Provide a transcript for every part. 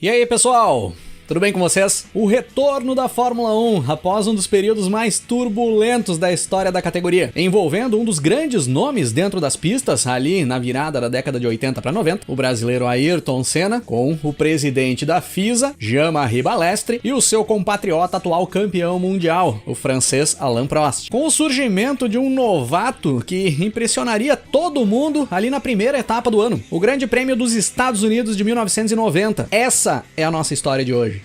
E aí, pessoal? Tudo bem com vocês? O retorno da Fórmula 1 após um dos períodos mais turbulentos da história da categoria, envolvendo um dos grandes nomes dentro das pistas, ali na virada da década de 80 para 90, o brasileiro Ayrton Senna, com o presidente da FISA, Jean-Marie Balestre, e o seu compatriota atual campeão mundial, o francês Alain Prost. Com o surgimento de um novato que impressionaria todo mundo ali na primeira etapa do ano, o Grande Prêmio dos Estados Unidos de 1990. Essa é a nossa história de hoje.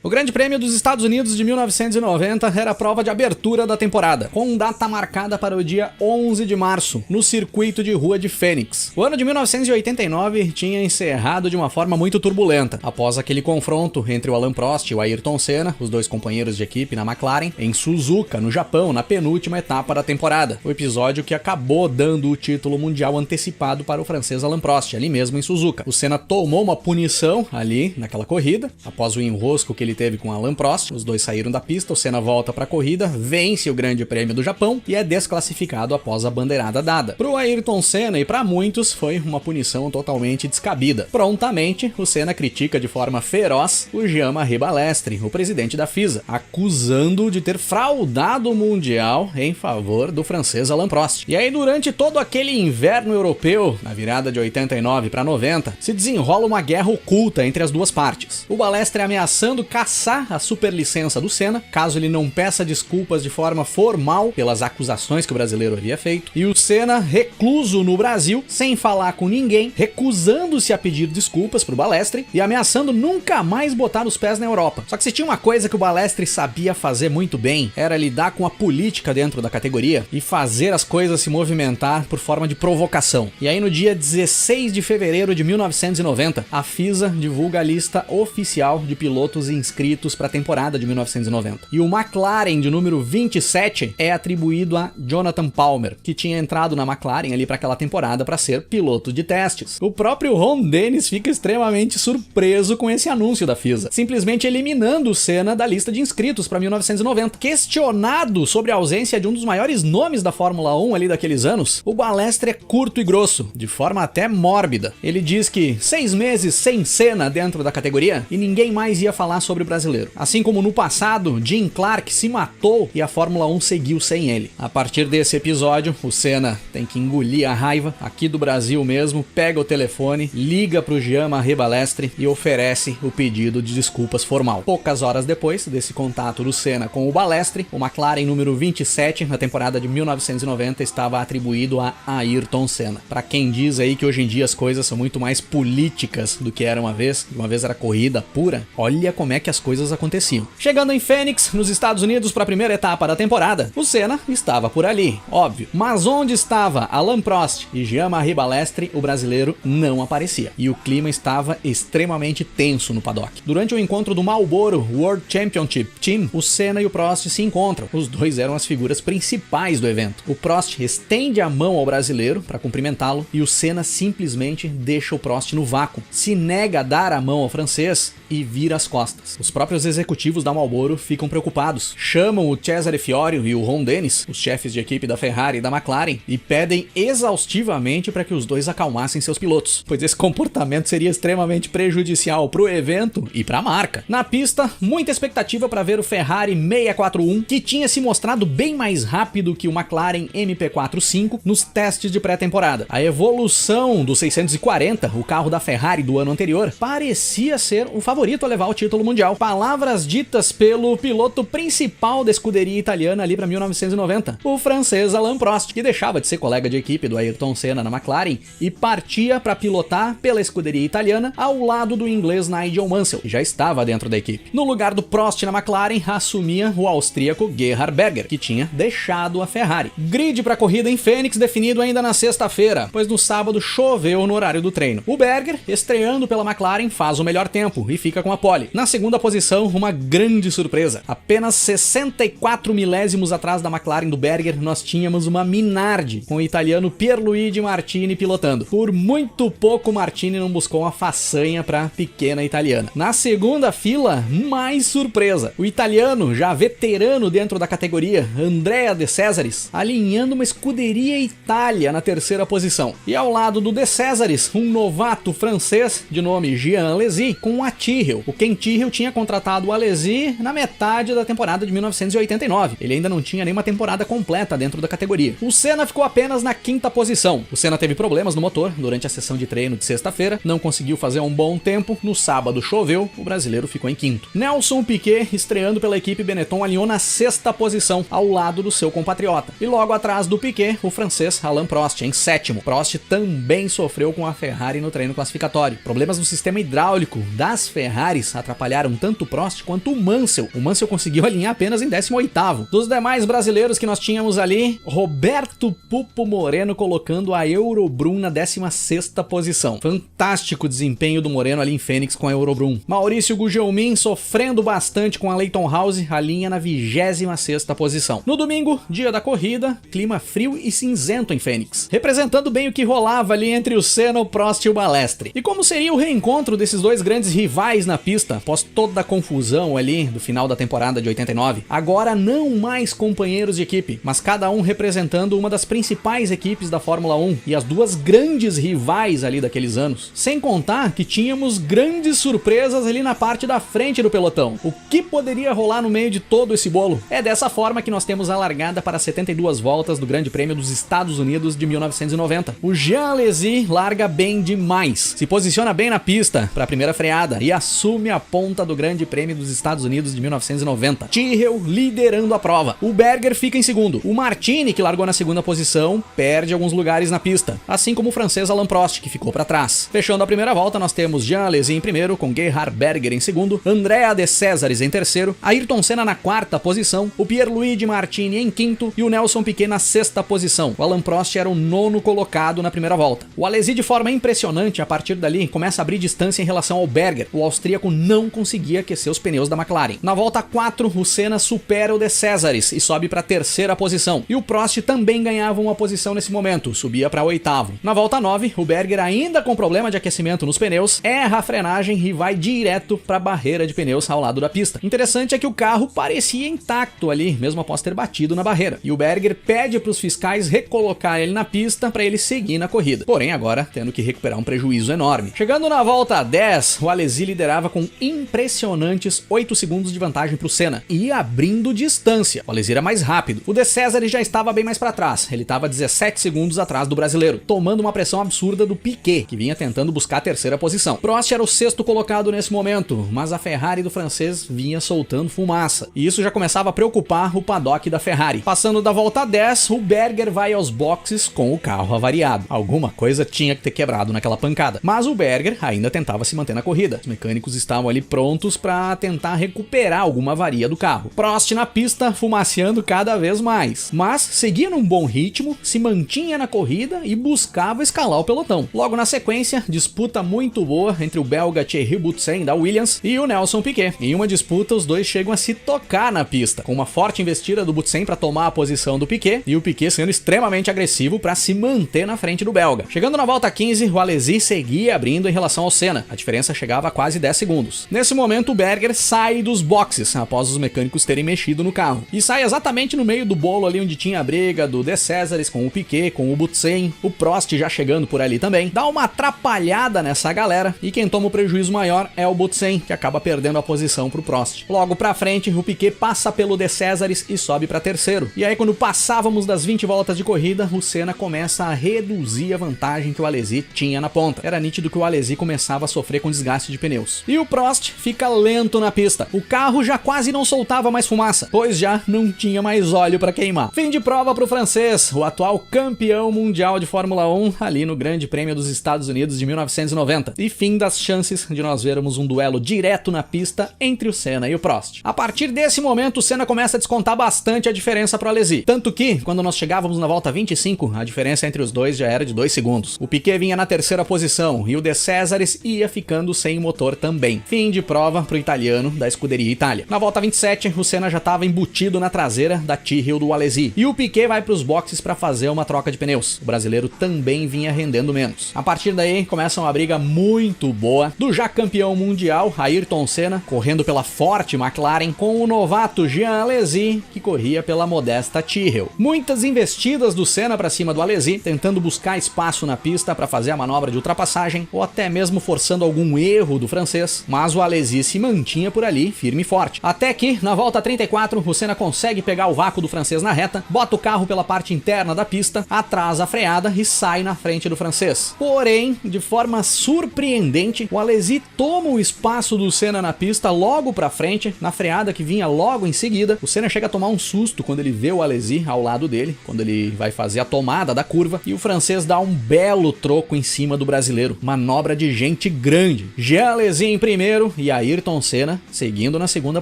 O Grande Prêmio dos Estados Unidos de 1990 era a prova de abertura da temporada, com data marcada para o dia 11 de março, no circuito de rua de Phoenix. O ano de 1989 tinha encerrado de uma forma muito turbulenta, após aquele confronto entre o Alain Prost e o Ayrton Senna, os dois companheiros de equipe na McLaren, em Suzuka, no Japão, na penúltima etapa da temporada. O episódio que acabou dando o título mundial antecipado para o francês Alain Prost, ali mesmo em Suzuka. O Senna tomou uma punição ali naquela corrida, após o enrosco que ele teve com Alain Prost. Os dois saíram da pista, o Senna volta para a corrida, vence o Grande Prêmio do Japão e é desclassificado após a bandeirada dada. Para o Ayrton Senna e para muitos foi uma punição totalmente descabida. Prontamente, o Senna critica de forma feroz o Jean-Marie Balestre, o presidente da FISA, acusando-o de ter fraudado o Mundial em favor do francês Alain Prost. E aí, durante todo aquele inverno europeu, na virada de 89 para 90, se desenrola uma guerra oculta entre as duas partes. O Balestre ameaçando caçar a superlicença do Senna, caso ele não peça desculpas de forma formal pelas acusações que o brasileiro havia feito, e o Senna recluso no Brasil, sem falar com ninguém, recusando-se a pedir desculpas pro Balestre e ameaçando nunca mais botar os pés na Europa. Só que se tinha uma coisa que o Balestre sabia fazer muito bem, era lidar com a política dentro da categoria e fazer as coisas se movimentar por forma de provocação. E aí, no dia 16 de fevereiro de 1990, a FISA divulga a lista oficial de pilotos inscritos para a temporada de 1990. E o McLaren de número 27 é atribuído a Jonathan Palmer, que tinha entrado na McLaren ali para aquela temporada para ser piloto de testes. O próprio Ron Dennis fica extremamente surpreso com esse anúncio da FISA, simplesmente eliminando o Senna da lista de inscritos para 1990. Questionado sobre a ausência de um dos maiores nomes da Fórmula 1 ali daqueles anos, o Balestre é curto e grosso, de forma até mórbida. Ele diz que 6 meses sem Senna dentro da categoria e ninguém mais ia falar sobre o brasileiro. Assim como no passado, Jim Clark se matou e a Fórmula 1 seguiu sem ele. A partir desse episódio, o Senna tem que engolir a raiva, aqui do Brasil mesmo, pega o telefone, liga pro Jean-Marie Balestre e oferece o pedido de desculpas formal. Poucas horas depois desse contato do Senna com o Balestre, o McLaren número 27, na temporada de 1990, estava atribuído a Ayrton Senna. Pra quem diz aí que hoje em dia as coisas são muito mais políticas do que era uma vez era corrida pura, olha como é que as coisas aconteciam. Chegando em Phoenix, nos Estados Unidos, para a primeira etapa da temporada, o Senna estava por ali, óbvio. Mas onde estava Alain Prost e Jean-Marie Balestre, o brasileiro não aparecia. E o clima estava extremamente tenso no paddock. Durante o encontro do Marlboro World Championship Team, o Senna e o Prost se encontram. Os dois eram as figuras principais do evento. O Prost estende a mão ao brasileiro para cumprimentá-lo e o Senna simplesmente deixa o Prost no vácuo. Se nega a dar a mão ao francês e vira as costas. Os próprios executivos da Marlboro ficam preocupados, chamam o Cesare Fiorio e o Ron Dennis, os chefes de equipe da Ferrari e da McLaren, e pedem exaustivamente para que os dois acalmassem seus pilotos, pois esse comportamento seria extremamente prejudicial para o evento e para a marca. Na pista, muita expectativa para ver o Ferrari 641, que tinha se mostrado bem mais rápido que o McLaren MP45 nos testes de pré-temporada. A evolução do 640, o carro da Ferrari do ano anterior, parecia ser o favorito a levar o título mundial. Palavras ditas pelo piloto principal da escuderia italiana ali para 1990, o francês Alain Prost, que deixava de ser colega de equipe do Ayrton Senna na McLaren e partia para pilotar pela escuderia italiana ao lado do inglês Nigel Mansell, que já estava dentro da equipe. No lugar do Prost na McLaren, assumia o austríaco Gerhard Berger, que tinha deixado a Ferrari. Grid para a corrida em Phoenix definido ainda na sexta-feira, pois no sábado choveu no horário do treino. O Berger, estreando pela McLaren, faz o melhor tempo e fica com a pole. Na segunda posição, uma grande surpresa. Apenas 64 milésimos atrás da McLaren do Berger, nós tínhamos uma Minardi, com o italiano Pierluigi Martini pilotando. Por muito pouco, Martini não buscou uma façanha para pequena italiana. Na segunda fila, mais surpresa. O italiano, já veterano dentro da categoria, Andrea De Cesaris, alinhando uma escuderia Itália na terceira posição. E ao lado do De Cesaris, um novato francês de nome Jean Alesi com a Tyrrell. O Ken Tyrrell tinha contratado o Alesi na metade da temporada de 1989. Ele ainda não tinha nenhuma temporada completa dentro da categoria. O Senna ficou apenas na quinta posição. O Senna teve problemas no motor durante a sessão de treino de sexta-feira, não conseguiu fazer um bom tempo. No sábado choveu, o brasileiro ficou em quinto. Nelson Piquet, estreando pela equipe Benetton, alinhou na sexta posição, ao lado do seu compatriota. E logo atrás do Piquet, o francês Alain Prost, em sétimo. Prost também sofreu com a Ferrari no treino classificatório. Problemas no sistema hidráulico das Ferraris atrapalharam tanto o Prost quanto o Mansell. O Mansell conseguiu alinhar apenas em 18º. Dos demais brasileiros que nós tínhamos ali, Roberto Pupo Moreno colocando a Eurobrum na 16ª posição. Fantástico desempenho do Moreno ali em Fênix com a Eurobrum. Maurício Gugelmin sofrendo bastante com a Leyton House, alinha na 26ª posição. No domingo, dia da corrida, clima frio e cinzento em Fênix, representando bem o que rolava ali entre o Senna, o Prost e o Balestre. E como seria o reencontro desses dois grandes rivais na pista, após toda a confusão ali do final da temporada de 89? Agora não mais companheiros de equipe, mas cada um representando uma das principais equipes da Fórmula 1 e as duas grandes rivais ali daqueles anos. Sem contar que tínhamos grandes surpresas ali na parte da frente do pelotão. O que poderia rolar no meio de todo esse bolo? É dessa forma que nós temos a largada para 72 voltas do Grande Prêmio dos Estados Unidos de 1990. O Jean Alesi larga bem demais, se posiciona bem na pista para a primeira freada e assume a ponta do Grande Prêmio dos Estados Unidos de 1990. Tyrrell liderando a prova. O Berger fica em segundo. O Martini, que largou na segunda posição, perde alguns lugares na pista, assim como o francês Alain Prost, que ficou para trás. Fechando a primeira volta, nós temos Jean Alesi em primeiro, com Gerhard Berger em segundo, Andrea De Cesaris em terceiro, Ayrton Senna na quarta posição, o Pierluigi Martini em quinto e o Nelson Piquet na sexta posição. O Alain Prost era o nono colocado na primeira volta. O Alesi, de forma impressionante, a partir dali começa a abrir distância em relação ao Berger. O austríaco não conseguia aquecer os pneus da McLaren. Na volta 4, o Senna supera o De Cesaris e sobe para a terceira posição. E o Prost também ganhava uma posição nesse momento, subia para oitavo. Na volta 9, o Berger, ainda com problema de aquecimento nos pneus, erra a frenagem e vai direto para a barreira de pneus ao lado da pista. Interessante é que o carro parecia intacto ali, mesmo após ter batido na barreira. E o Berger pede para os fiscais recolocar ele na pista para ele seguir na corrida. Porém, agora tendo que recuperar um prejuízo enorme. Chegando na volta 10, o Alesi liderava com impressionantes 8 segundos de vantagem para o Senna e abrindo distância. O Alesi era mais rápido. O De Cesaris já estava bem mais para trás. Ele estava 17 segundos atrás do brasileiro, tomando uma pressão absurda do Piquet, que vinha tentando buscar a terceira posição. Prost era o sexto colocado nesse momento, mas a Ferrari do francês vinha soltando fumaça. E isso já começava a preocupar o paddock da Ferrari. Passando da volta 10, o Berger vai aos boxes com o carro avariado. Alguma coisa tinha que ter quebrado naquela pancada. Mas o Berger ainda tentava se manter na corrida. Os mecânicos estavam ali prontos para tentar recuperar alguma avaria do carro. Prost na pista, fumaceando cada vez mais. Mas seguia num bom ritmo, se mantinha na corrida e buscava escalar o pelotão. Logo na sequência, disputa muito boa entre o belga Thierry Boutsen da Williams e o Nelson Piquet. Em uma disputa, os dois chegam a se tocar na pista, com uma forte investida do Boutsen para tomar a posição do Piquet e o Piquet sendo extremamente agressivo para se manter na frente do belga. Chegando na volta 15, o Alesi seguia abrindo em relação ao Senna. A diferença chegava a quase 10 segundos. Nesse momento, o Berger sai dos boxes após os mecânicos terem mexido no carro e sai exatamente no meio do bolo ali onde tinha a briga do De Cesaris com o Piquet, com o Boutsen, o Prost já chegando por ali também. Dá uma atrapalhada nessa galera e quem toma o prejuízo maior é o Boutsen, que acaba perdendo a posição pro Prost. Logo pra frente, o Piquet passa pelo De Cesaris e sobe pra terceiro. E aí, quando passávamos das 20 voltas de corrida, o Senna começa a reduzir a vantagem que o Alesi tinha na ponta. Era nítido que o Alesi começava a sofrer com desgaste de pneus. E o Prost fica lento na pista. O carro já quase não soltava mais fumaça, pois já não tinha mais óleo para queimar. Fim de prova pro francês, o atual campeão mundial de Fórmula 1, ali no Grande Prêmio dos Estados Unidos de 1990. E fim das chances de nós vermos um duelo direto na pista entre o Senna e o Prost. A partir desse momento, o Senna começa a descontar bastante a diferença para o Alesi. Tanto que, quando nós chegávamos na volta 25, a diferença entre os dois já era de 2 segundos. O Piquet vinha na terceira posição e o De Cesaris ia ficando sem motor também. Fim de prova prova para o italiano da Scuderia Itália. Na volta 27, o Senna já estava embutido na traseira da Tyrrell do Alesi, e o Piquet vai para os boxes para fazer uma troca de pneus. O brasileiro também vinha rendendo menos. A partir daí, começa uma briga muito boa do já campeão mundial Ayrton Senna, correndo pela forte McLaren, com o novato Jean Alesi, que corria pela modesta Tyrrell. Muitas investidas do Senna para cima do Alesi, tentando buscar espaço na pista para fazer a manobra de ultrapassagem, ou até mesmo forçando algum erro do francês, mas o Alesi se mantinha por ali, firme e forte. Até que, na volta 34, o Senna consegue pegar o vácuo do francês na reta, bota o carro pela parte interna da pista, atrasa a freada e sai na frente do francês. Porém, de forma surpreendente, o Alesi toma o espaço do Senna na pista logo pra frente, na freada que vinha logo em seguida. O Senna chega a tomar um susto quando ele vê o Alesi ao lado dele, quando ele vai fazer a tomada da curva, e o francês dá um belo troco em cima do brasileiro. Manobra de gente grande. Jean Alesi em primeiro e Ayrton Senna seguindo na segunda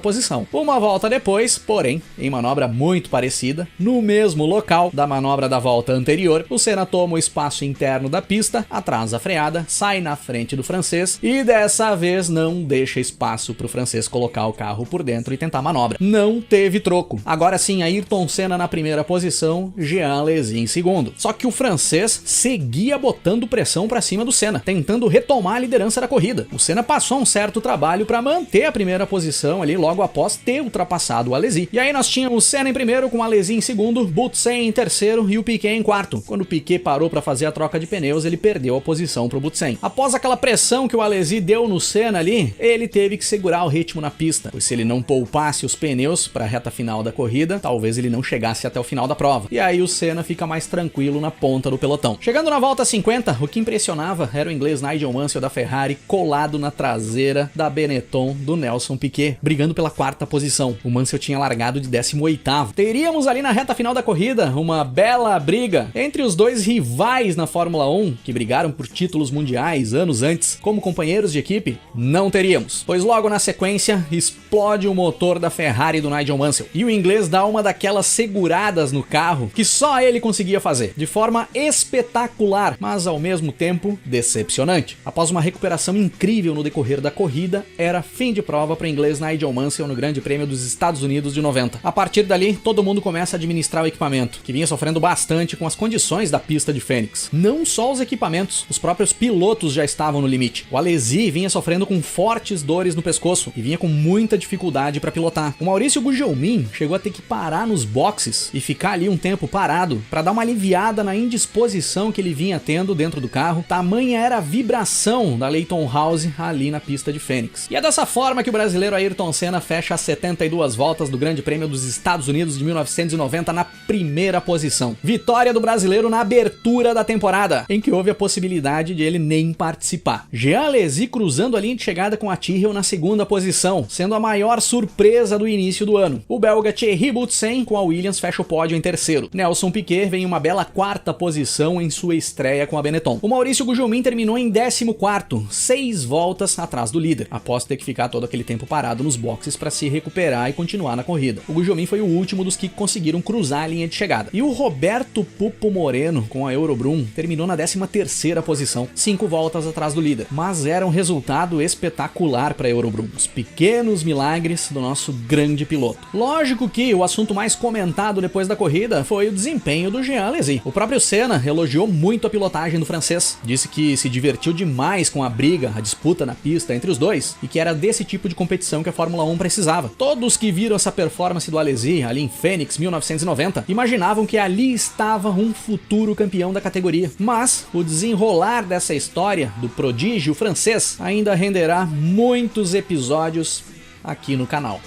posição. Uma volta depois, porém, em manobra muito parecida, no mesmo local da manobra da volta anterior, o Senna toma o espaço interno da pista, atrasa a freada, sai na frente do francês e dessa vez não deixa espaço para o francês colocar o carro por dentro e tentar a manobra. Não teve troco. Agora sim, Ayrton Senna na primeira posição, Jean Alesi em segundo. Só que o francês seguia botando pressão para cima do Senna, tentando retomar a liderança da corrida. O Senna passou um certo trabalho para manter a primeira posição ali logo após ter ultrapassado o Alesi. E aí nós tínhamos o Senna em primeiro, com o Alesi em segundo, Boutsen em terceiro e o Piquet em quarto. Quando o Piquet parou para fazer a troca de pneus, ele perdeu a posição pro Boutsen. Após aquela pressão que o Alesi deu no Senna ali, ele teve que segurar o ritmo na pista, pois se ele não poupasse os pneus para a reta final da corrida, talvez ele não chegasse até o final da prova. E aí o Senna fica mais tranquilo na ponta do pelotão. Chegando na volta 50, o que impressionava era o inglês Nigel Mansell da Ferrari colado na traseira da Benetton do Nelson Piquet, brigando pela quarta posição. O Mansell tinha largado de 18º. Teríamos ali na reta final da corrida uma bela briga entre os dois rivais na Fórmula 1, que brigaram por títulos mundiais anos antes. Como companheiros de equipe, não teríamos, pois logo na sequência explode o motor da Ferrari do Nigel Mansell, e o inglês dá uma daquelas seguradas no carro que só ele conseguia fazer, de forma espetacular, mas ao mesmo tempo decepcionante. Após uma recuperação incrível no decorrer da corrida, era fim de prova para o inglês Nigel Mansell no Grande Prêmio dos Estados Unidos de 90. A partir dali, todo mundo começa a administrar o equipamento, que vinha sofrendo bastante com as condições da pista de Phoenix. Não só os equipamentos, os próprios pilotos já estavam no limite. O Alesi vinha sofrendo com fortes dores no pescoço e vinha com muita dificuldade para pilotar. O Maurício Gugelmin chegou a ter que parar nos boxes e ficar ali um tempo parado para dar uma aliviada na indisposição que ele vinha tendo dentro do carro. Tamanha era a vibração da Leyton House ali na pista de Phoenix. E é dessa forma que o brasileiro Ayrton Senna fecha as 72 voltas do Grande Prêmio dos Estados Unidos de 1990 na primeira posição. Vitória do brasileiro na abertura da temporada, em que houve a possibilidade de ele nem participar. Jean Alesi cruzando a linha de chegada com a Tyrrell na segunda posição, sendo a maior surpresa do início do ano. O belga Thierry Boutsen com a Williams fecha o pódio em terceiro. Nelson Piquet vem em uma bela quarta posição em sua estreia com a Benetton. O Maurício Gugelmin terminou em 14º, 6 voltas atrás do líder, após ter que ficar todo aquele tempo parado nos boxes para se recuperar e continuar na corrida. O Gugelmin foi o último dos que conseguiram cruzar a linha de chegada. E o Roberto Pupo Moreno com a Eurobrum terminou na 13ª posição, 5 voltas atrás do líder. Mas era um resultado espetacular para a Eurobrum. Os pequenos milagres do nosso grande piloto. Lógico que o assunto mais comentado depois da corrida foi o desempenho do Jean Alesi. O próprio Senna elogiou muito a pilotagem do francês. Disse que se divertiu demais com a briga, a disputa na pista entre os dois, e que era desse tipo de competição que a Fórmula 1 precisava. Todos que viram essa performance do Alesi ali em Phoenix 1990 imaginavam que ali estava um futuro campeão da categoria. Mas o desenrolar dessa história do prodígio francês ainda renderá muitos episódios aqui no canal.